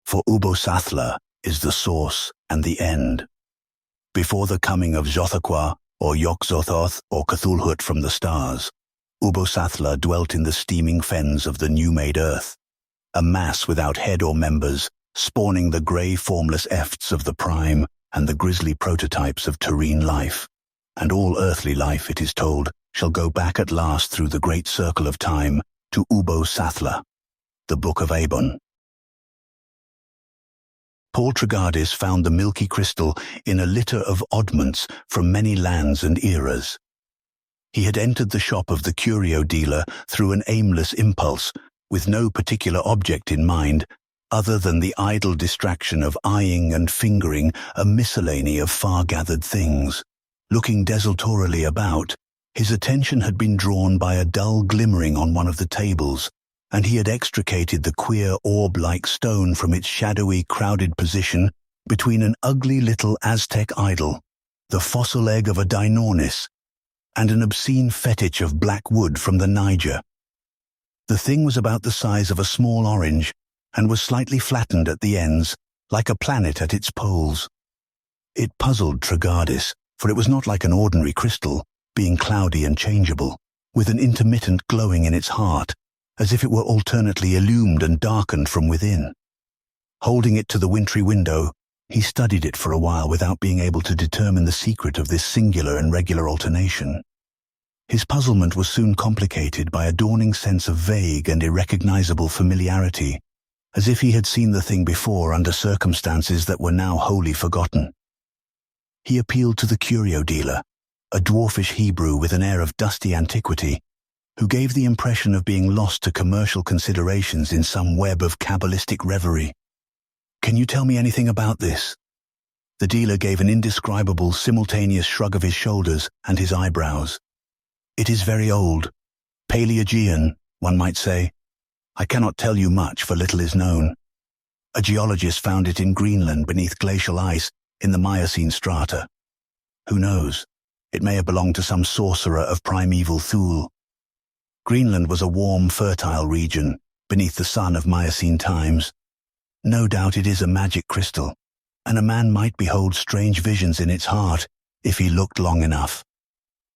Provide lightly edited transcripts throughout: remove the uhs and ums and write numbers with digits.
for Ubbo-Sathla is the source and the end. Before the coming of Xothaqua, or Yog-Sothoth, or Cthulhu from the stars, Ubbo-Sathla dwelt in the steaming fens of the new-made earth, a mass without head or members, spawning the grey formless efts of the prime and the grisly prototypes of terrene life. And all earthly life, it is told, shall go back at last through the great circle of time to Ubbo-Sathla, the Book of Eibon. Paul Tragardis found the milky crystal in a litter of oddments from many lands and eras. He had entered the shop of the curio dealer through an aimless impulse, with no particular object in mind, other than the idle distraction of eyeing and fingering a miscellany of far-gathered things. Looking desultorily about, his attention had been drawn by a dull glimmering on one of the tables, and he had extricated the queer orb-like stone from its shadowy, crowded position between an ugly little Aztec idol, the fossil egg of a Dinornis, and an obscene fetish of black wood from the Niger. The thing was about the size of a small orange, and was slightly flattened at the ends, like a planet at its poles. It puzzled Tragardis, for it was not like an ordinary crystal, being cloudy and changeable, with an intermittent glowing in its heart, as if it were alternately illumined and darkened from within. Holding it to the wintry window, he studied it for a while without being able to determine the secret of this singular and regular alternation. His puzzlement was soon complicated by a dawning sense of vague and irrecognizable familiarity, as if he had seen the thing before under circumstances that were now wholly forgotten. He appealed to the curio dealer, a dwarfish Hebrew with an air of dusty antiquity, who gave the impression of being lost to commercial considerations in some web of Kabbalistic reverie. "Can you tell me anything about this?" The dealer gave an indescribable, simultaneous shrug of his shoulders and his eyebrows. "It is very old, Paleogean, one might say. I cannot tell you much, for little is known. A geologist found it in Greenland beneath glacial ice in the Miocene strata. Who knows? It may have belonged to some sorcerer of primeval Thule. Greenland was a warm, fertile region beneath the sun of Miocene times. No doubt it is a magic crystal, and a man might behold strange visions in its heart if he looked long enough."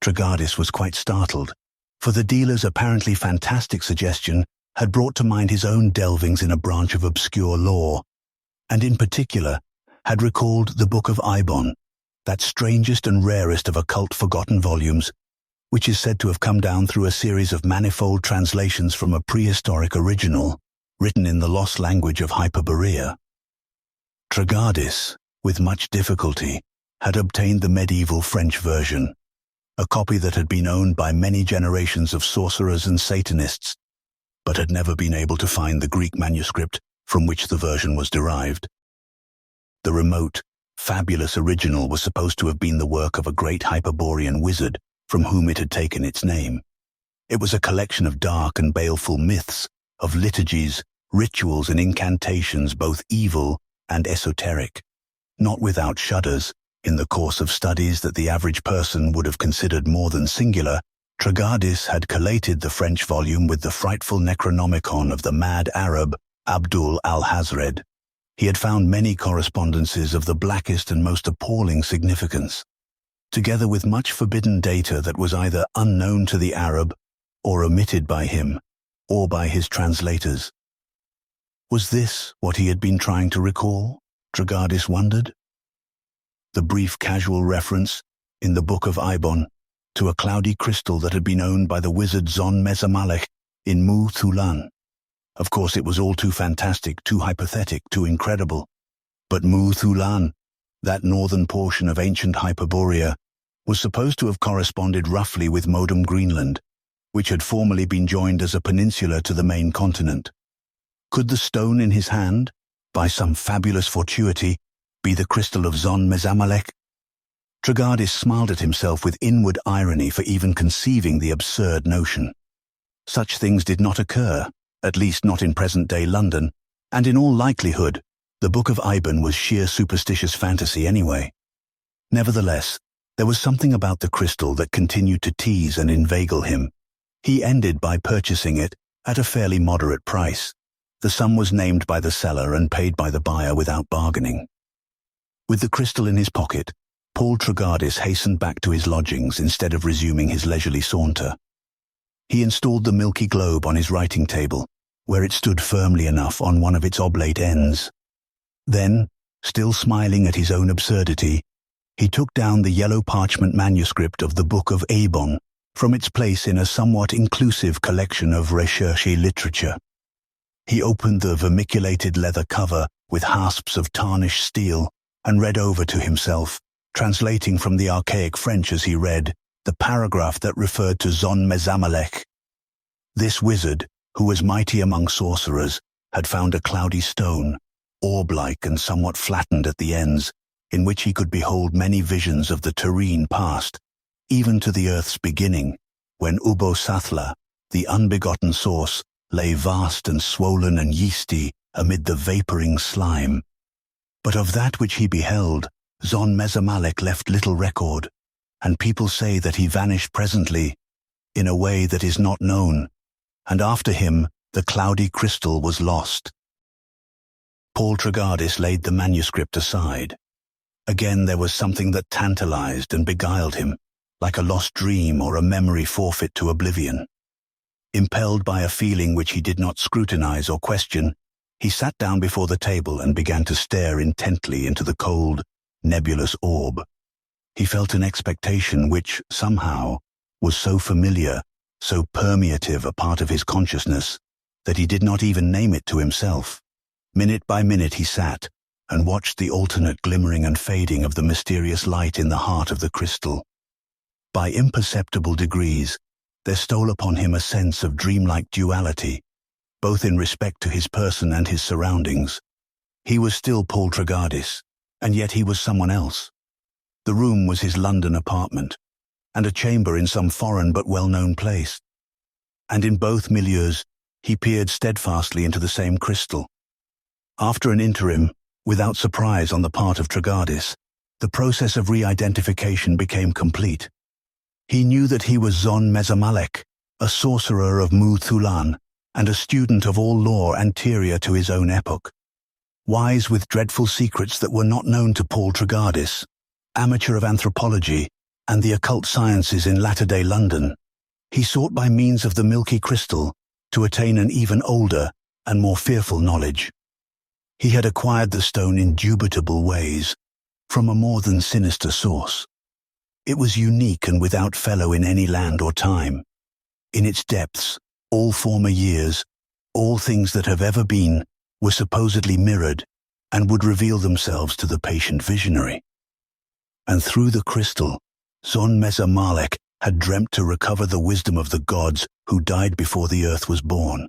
Tragardis was quite startled, for the dealer's apparently fantastic suggestion had brought to mind his own delvings in a branch of obscure lore, and in particular had recalled the Book of Eibon, that strangest and rarest of occult forgotten volumes, which is said to have come down through a series of manifold translations from a prehistoric original, written in the lost language of Hyperborea. Tragardis, with much difficulty, had obtained the medieval French version, a copy that had been owned by many generations of sorcerers and Satanists, but had never been able to find the Greek manuscript from which the version was derived. The remote, fabulous original was supposed to have been the work of a great Hyperborean wizard from whom it had taken its name. It was a collection of dark and baleful myths, of liturgies, rituals and incantations both evil and esoteric, not without shudders. In the course of studies that the average person would have considered more than singular, Tragardis had collated the French volume with the frightful Necronomicon of the mad Arab Abdul al-Hazred. He had found many correspondences of the blackest and most appalling significance, together with much forbidden data that was either unknown to the Arab or omitted by him or by his translators. Was this what he had been trying to recall? Tragardis wondered. The brief casual reference in the Book of Eibon to a cloudy crystal that had been owned by the wizard Zon Mezamalek in Mu-Thulan. Of course, it was all too fantastic, too hypothetic, too incredible. But Mu-Thulan, that northern portion of ancient Hyperborea, was supposed to have corresponded roughly with modern Greenland, which had formerly been joined as a peninsula to the main continent. Could the stone in his hand, by some fabulous fortuity, be the crystal of Zon Mezamalek? Tragardis smiled at himself with inward irony for even conceiving the absurd notion. Such things did not occur, at least not in present-day London, and in all likelihood, the Book of Eibon was sheer superstitious fantasy anyway. Nevertheless, there was something about the crystal that continued to tease and inveigle him. He ended by purchasing it at a fairly moderate price, The sum was named by the seller and paid by the buyer without bargaining. With the crystal in his pocket, Paul Tragardis hastened back to his lodgings instead of resuming his leisurely saunter. He installed the milky globe on his writing table, where it stood firmly enough on one of its oblate ends. Then, still smiling at his own absurdity, he took down the yellow parchment manuscript of the Book of Eibon from its place in a somewhat inclusive collection of recherche literature. He opened the vermiculated leather cover with hasps of tarnished steel and read over to himself, translating from the archaic French as he read, the paragraph that referred to Zon-Mezamalek. This wizard, who was mighty among sorcerers, had found a cloudy stone, orb-like and somewhat flattened at the ends, in which he could behold many visions of the terrene past, even to the earth's beginning, when Ubbo-Sathla, the unbegotten source, lay vast and swollen and yeasty amid the vaporing slime. But of that which he beheld, Zon-Mezamalek left little record, and people say that he vanished presently, in a way that is not known, and after him the cloudy crystal was lost. Paul Tragardis laid the manuscript aside. Again there was something that tantalized and beguiled him, like a lost dream or a memory forfeit to oblivion. Impelled by a feeling which he did not scrutinize or question, he sat down before the table and began to stare intently into the cold, nebulous orb. He felt an expectation which, somehow, was so familiar, so permeative a part of his consciousness, that he did not even name it to himself. Minute by minute he sat and watched the alternate glimmering and fading of the mysterious light in the heart of the crystal. By imperceptible degrees, there stole upon him a sense of dreamlike duality, both in respect to his person and his surroundings. He was still Paul Tragardis, and yet he was someone else. The room was his London apartment, and a chamber in some foreign but well-known place. And in both milieus, he peered steadfastly into the same crystal. After an interim, without surprise on the part of Tragardis, the process of re-identification became complete. He knew that he was Zon-Mezamalek, a sorcerer of Mu-Thulan, and a student of all lore anterior to his own epoch. Wise with dreadful secrets that were not known to Paul Tragardis, amateur of anthropology and the occult sciences in latter-day London, he sought by means of the milky crystal to attain an even older and more fearful knowledge. He had acquired the stone in dubitable ways, from a more than sinister source. It was unique and without fellow in any land or time. In its depths, all former years, all things that have ever been, were supposedly mirrored and would reveal themselves to the patient visionary. And through the crystal, Zon-Mezamalek had dreamt to recover the wisdom of the gods who died before the earth was born.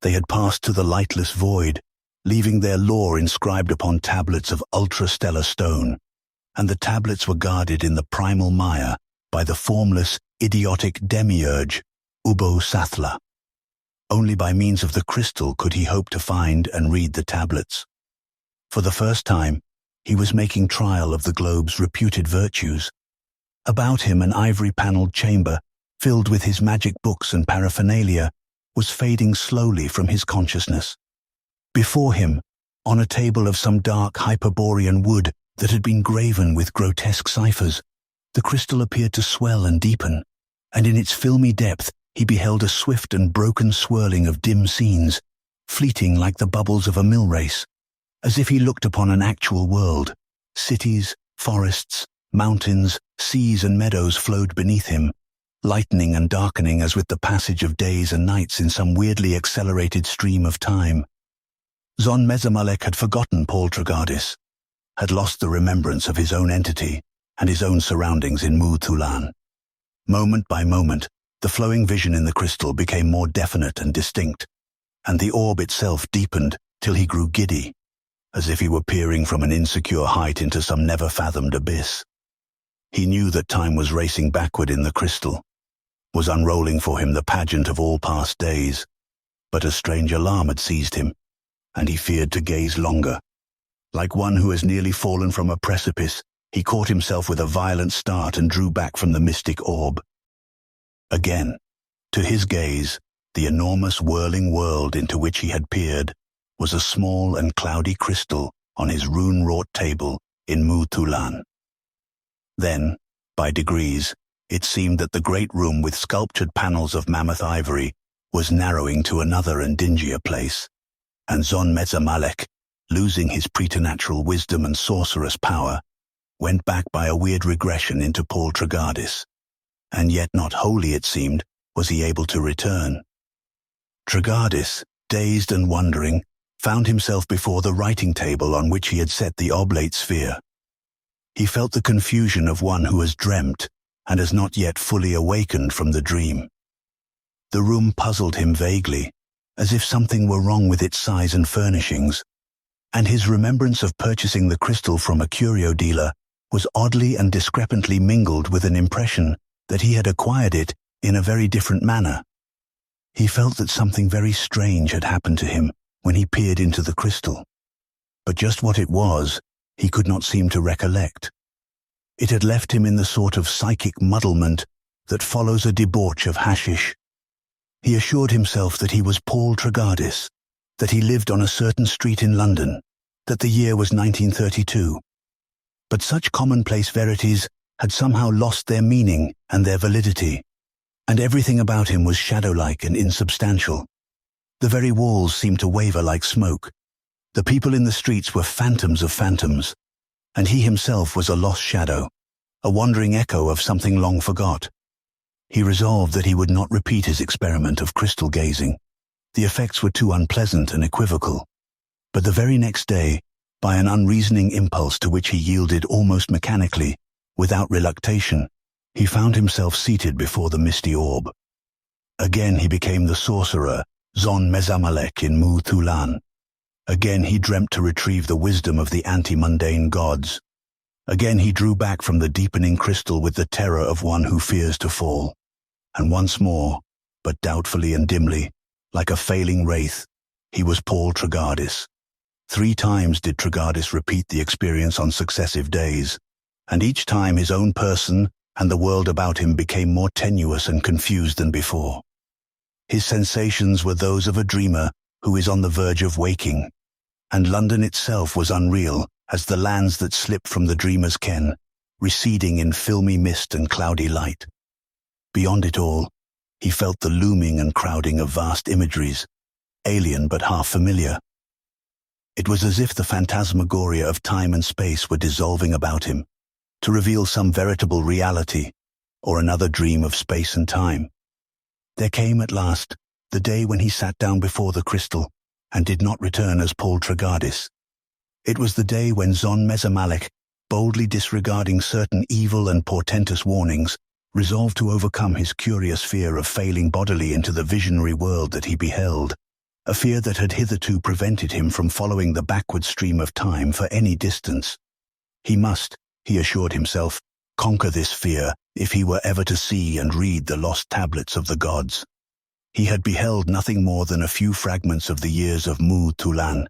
They had passed to the lightless void, leaving their lore inscribed upon tablets of ultra-stellar stone, and the tablets were guarded in the primal mire by the formless, idiotic demiurge, Ubbo-Sathla. Only by means of the crystal could he hope to find and read the tablets. For the first time, he was making trial of the globe's reputed virtues. About him an ivory-paneled chamber, filled with his magic books and paraphernalia, was fading slowly from his consciousness. Before him, on a table of some dark Hyperborean wood that had been graven with grotesque ciphers, the crystal appeared to swell and deepen, and in its filmy depth he beheld a swift and broken swirling of dim scenes, fleeting like the bubbles of a mill race, as if he looked upon an actual world. Cities, forests, mountains, seas and meadows flowed beneath him, lightening and darkening as with the passage of days and nights in some weirdly accelerated stream of time. Zon-Mezamalek had forgotten Paul Tragardis, had lost the remembrance of his own entity and his own surroundings in Mu-Thulan. Moment by moment, the flowing vision in the crystal became more definite and distinct, and the orb itself deepened till he grew giddy, as if he were peering from an insecure height into some never-fathomed abyss. He knew that time was racing backward in the crystal, was unrolling for him the pageant of all past days, but a strange alarm had seized him, and he feared to gaze longer. Like one who has nearly fallen from a precipice, he caught himself with a violent start and drew back from the mystic orb. Again, to his gaze, The enormous whirling world into which he had peered was a small and cloudy crystal on his rune-wrought table in Mu-Thulan. Then, by degrees, it seemed that the great room with sculptured panels of mammoth ivory was narrowing to another and dingier place, and Zon Mezamalek, losing his preternatural wisdom and sorcerous power, went back by a weird regression into Paul Tragardis, and yet not wholly, it seemed, was he able to return. Tragardis, dazed and wondering, found himself before the writing table on which he had set the oblate sphere. He felt the confusion of one who has dreamt and has not yet fully awakened from the dream. The room puzzled him vaguely, as if something were wrong with its size and furnishings, and his remembrance of purchasing the crystal from a curio dealer was oddly and discrepantly mingled with an impression that he had acquired it in a very different manner. He felt that something very strange had happened to him when he peered into the crystal, but just what it was, he could not seem to recollect. It had left him in the sort of psychic muddlement that follows a debauch of hashish. He assured himself that he was Paul Tragardis, that he lived on a certain street in London, that the year was 1932. But such commonplace verities had somehow lost their meaning and their validity, and everything about him was shadow-like and insubstantial. The very walls seemed to waver like smoke. The people in the streets were phantoms of phantoms, and he himself was a lost shadow, a wandering echo of something long forgot. He resolved that he would not repeat his experiment of crystal gazing. The effects were too unpleasant and equivocal. But the very next day, by an unreasoning impulse to which he yielded almost mechanically, without reluctation, he found himself seated before the misty orb. Again he became the sorcerer, Zon Mezamalek in Mu-Thulan. Again he dreamt to retrieve the wisdom of the anti-mundane gods. Again he drew back from the deepening crystal with the terror of one who fears to fall. And once more, but doubtfully and dimly, like a failing wraith, he was Paul Tragardis. 3 times did Tragardis repeat the experience on successive days, and each time his own person and the world about him became more tenuous and confused than before. His sensations were those of a dreamer who is on the verge of waking, and London itself was unreal as the lands that slip from the dreamer's ken, receding in filmy mist and cloudy light. Beyond it all, he felt the looming and crowding of vast imageries, alien but half familiar. It was as if the phantasmagoria of time and space were dissolving about him, to reveal some veritable reality, or another dream of space and time. There came at last the day when he sat down before the crystal and did not return as Paul Tragardis. It was the day when Zon Mezamalek, boldly disregarding certain evil and portentous warnings, resolved to overcome his curious fear of failing bodily into the visionary world that he beheld, a fear that had hitherto prevented him from following the backward stream of time for any distance. He must, he assured himself, conquer this fear if he were ever to see and read the lost tablets of the gods. He had beheld nothing more than a few fragments of the years of Mu-Thulan,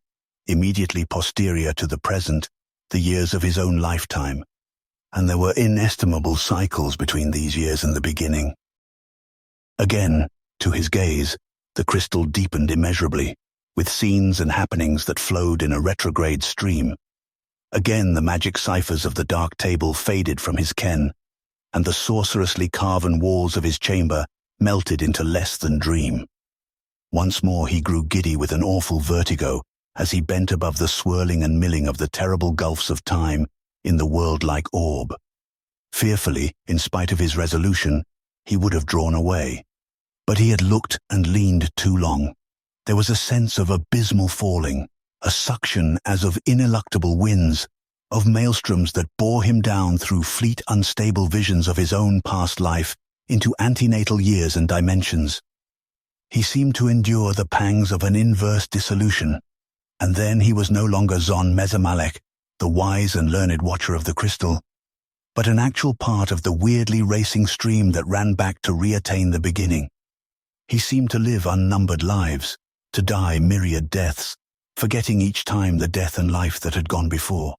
immediately posterior to the present, the years of his own lifetime, and there were inestimable cycles between these years and the beginning. Again, to his gaze, the crystal deepened immeasurably, with scenes and happenings that flowed in a retrograde stream. Again the magic ciphers of the dark table faded from his ken, and the sorcerously carven walls of his chamber melted into less than dream. Once more he grew giddy with an awful vertigo as he bent above the swirling and milling of the terrible gulfs of time in the world-like orb. Fearfully, in spite of his resolution, he would have drawn away. But he had looked and leaned too long. There was a sense of abysmal falling, a suction as of ineluctable winds, of maelstroms that bore him down through fleet, unstable visions of his own past life into antenatal years and dimensions. He seemed to endure the pangs of an inverse dissolution, and then he was no longer Zon Mezamalek, the wise and learned watcher of the crystal, but an actual part of the weirdly racing stream that ran back to reattain the beginning. He seemed to live unnumbered lives, to die myriad deaths, forgetting each time the death and life that had gone before.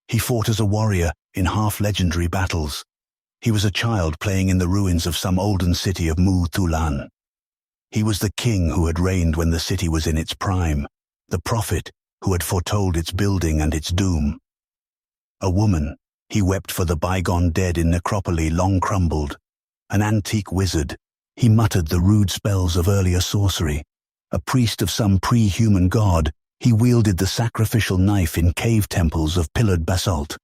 He fought as a warrior in half-legendary battles. He was a child playing in the ruins of some olden city of Mu-Thulan. He was the king who had reigned when the city was in its prime, the prophet who had foretold its building and its doom. A woman, he wept for the bygone dead in necropoli long crumbled. An antique wizard, he muttered the rude spells of earlier sorcery. A priest of some pre-human god, he wielded the sacrificial knife in cave temples of pillared basalt.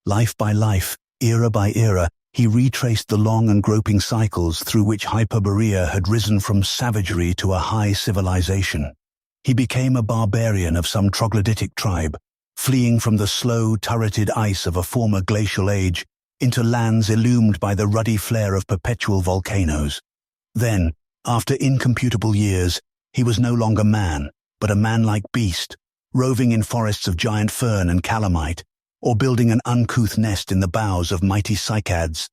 Life by life, era by era, he retraced the long and groping cycles through which Hyperborea had risen from savagery to a high civilization. He became a barbarian of some troglodytic tribe, fleeing from the slow, turreted ice of a former glacial age into lands illumined by the ruddy flare of perpetual volcanoes. Then, after incomputable years, he was no longer man, but a man-like beast, roving in forests of giant fern and calamite, or building an uncouth nest in the boughs of mighty cycads.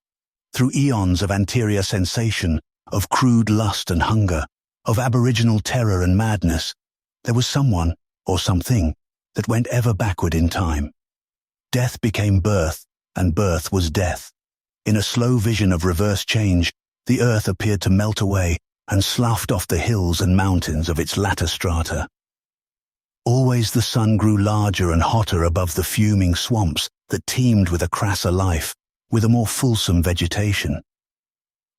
Through eons of anterior sensation, of crude lust and hunger, of aboriginal terror and madness, there was someone, or something, that went ever backward in time. Death became birth, and birth was death. In a slow vision of reverse change, the earth appeared to melt away and sloughed off the hills and mountains of its latter strata. Always the sun grew larger and hotter above the fuming swamps that teemed with a crasser life, with a more fulsome vegetation.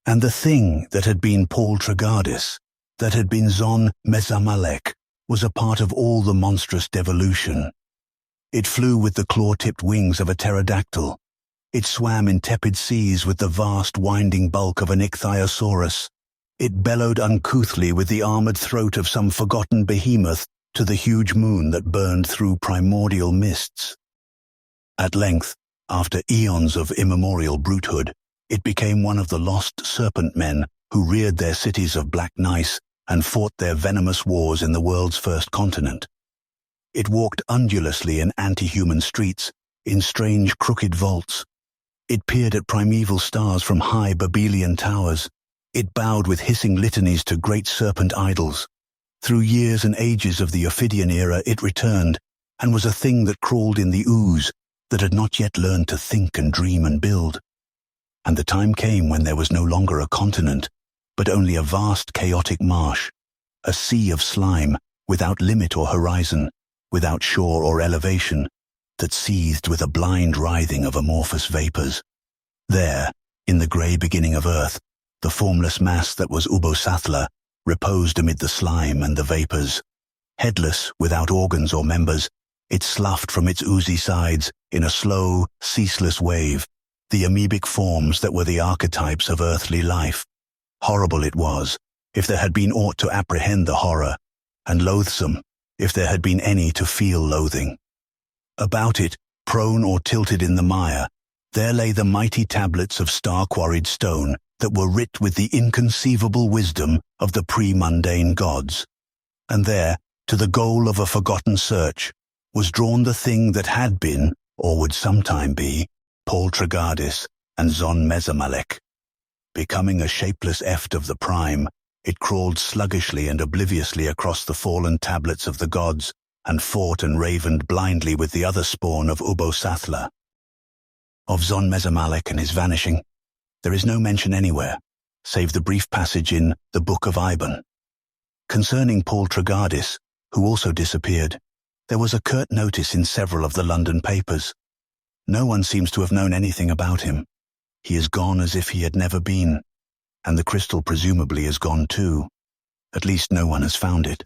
And the thing that had been Paul Tragardis, that had been Zon Mezamalek, was a part of all the monstrous devolution. It flew with the claw-tipped wings of a pterodactyl. It swam in tepid seas with the vast winding bulk of an ichthyosaurus. It bellowed uncouthly with the armored throat of some forgotten behemoth to the huge moon that burned through primordial mists. At length, after eons of immemorial brutehood, it became one of the lost serpent men who reared their cities of black gneiss and fought their venomous wars in the world's first continent. It walked undulously in anti-human streets, in strange crooked vaults. It peered at primeval stars from high Babylonian towers. It bowed with hissing litanies to great serpent idols. Through years and ages of the Ophidian era it returned, and was a thing that crawled in the ooze, that had not yet learned to think and dream and build. And the time came when there was no longer a continent, but only a vast chaotic marsh, a sea of slime, without limit or horizon, without shore or elevation, that seethed with a blind writhing of amorphous vapors. There, in the grey beginning of earth, the formless mass that was Ubbo-Sathla reposed amid the slime and the vapors. Headless, without organs or members, it sloughed from its oozy sides, in a slow, ceaseless wave, the amoebic forms that were the archetypes of earthly life. Horrible it was, if there had been aught to apprehend the horror, and loathsome, if there had been any to feel loathing. About it, prone or tilted in the mire, there lay the mighty tablets of star-quarried stone that were writ with the inconceivable wisdom of the pre-mundane gods. And there, to the goal of a forgotten search, was drawn the thing that had been, or would sometime be, Paul Tragardis and Zon Mezamalek. Becoming a shapeless eft of the prime, it crawled sluggishly and obliviously across the fallen tablets of the gods, and fought and ravened blindly with the other spawn of Ubbo-Sathla. Of Zon Mezamalek and his vanishing, there is no mention anywhere, save the brief passage in the Book of Eibon. Concerning Paul Tragardis, who also disappeared, there was a curt notice in several of the London papers. No one seems to have known anything about him. He is gone as if he had never been, and the crystal presumably is gone too. At least no one has found it.